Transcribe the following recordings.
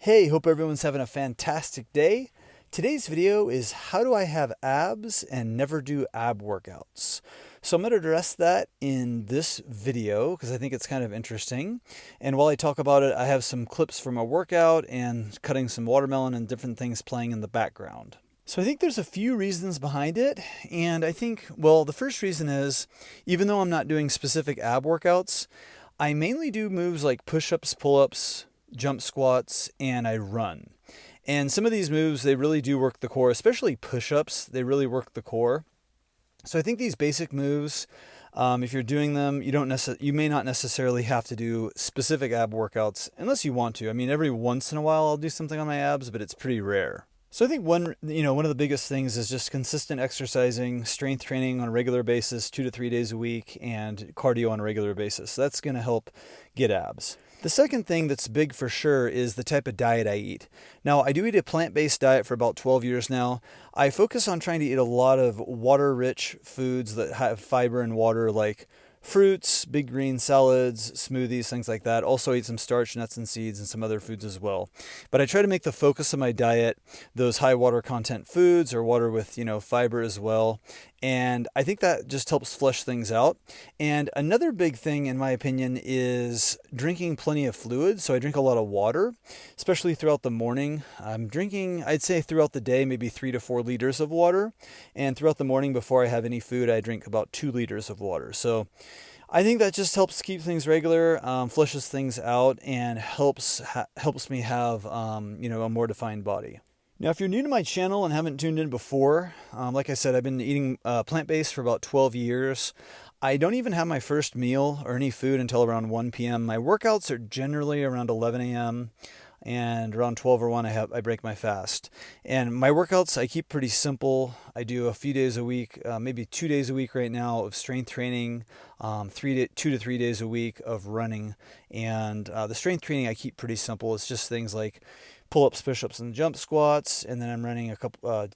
Hey, hope everyone's having a fantastic day. Today's video is how do I have abs and never do ab workouts? So I'm going to address that in this video because I think it's kind of interesting. And while I talk about it, I have some clips from a workout and cutting some watermelon and different things playing in the background. So I think there's a few reasons behind it. And I think, well, the first reason is even though I'm not doing specific ab workouts, I mainly do moves like push-ups, pull-ups, jump squats, and I run. And some of these moves, they really do work the core, especially push-ups. They really work the core. So I think these basic moves, if you're doing them, you may not necessarily have to do specific ab workouts unless you want to. I mean, every once in a while I'll do something on my abs, but it's pretty rare. So I think one of the biggest things is just consistent exercising, strength training on a regular basis, 2 to 3 days a week, and cardio on a regular basis. So that's going to help get abs. The second thing that's big for sure is the type of diet I eat. Now, I do eat a plant-based diet for about 12 years now. I focus on trying to eat a lot of water-rich foods that have fiber and water, like fruits, big green salads, smoothies, things like that. Also eat some starch, nuts, and seeds, and some other foods as well. But I try to make the focus of my diet those high water content foods or water with, fiber as well. And I think that just helps flesh things out. And another big thing, in my opinion, is drinking plenty of fluids. So I drink a lot of water, especially throughout the morning. I'm drinking, I'd say throughout the day, maybe 3 to 4 liters of water. And throughout the morning, before I have any food, I drink about 2 liters of water. So I think that just helps keep things regular, flushes things out, and helps me have, a more defined body. Now, if you're new to my channel and haven't tuned in before, like I said, I've been eating plant-based for about 12 years. I don't even have my first meal or any food until around 1 p.m. My workouts are generally around 11 a.m. and around 12 or 1 I break my fast. And my workouts I keep pretty simple. I do a few days a week, maybe 2 days a week right now of strength training, 2 to 3 days a week of running. And the strength training I keep pretty simple. It's just things like pull-ups, push-ups, and jump squats, and then I'm running probably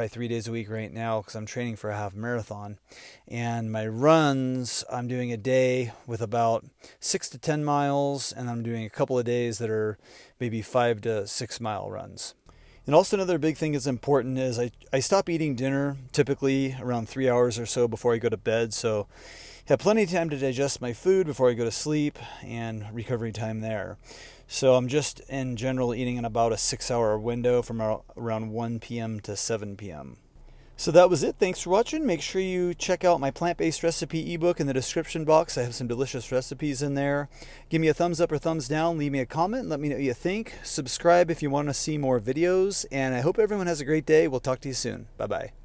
3 days a week right now because I'm training for a half marathon. And my runs, I'm doing a day with about 6 to 10 miles, and I'm doing a couple of days that are maybe 5 to 6 mile runs. And also another big thing that's important is I stop eating dinner typically around 3 hours or so before I go to bed, so I have plenty of time to digest my food before I go to sleep and recovery time there. So I'm just in general eating in about a 6-hour window from around 1 p.m. to 7 p.m. So that was it. Thanks for watching. Make sure you check out my plant-based recipe ebook in the description box. I have some delicious recipes in there. Give me a thumbs up or thumbs down. Leave me a comment. Let me know what you think. Subscribe if you want to see more videos. And I hope everyone has a great day. We'll talk to you soon. Bye-bye.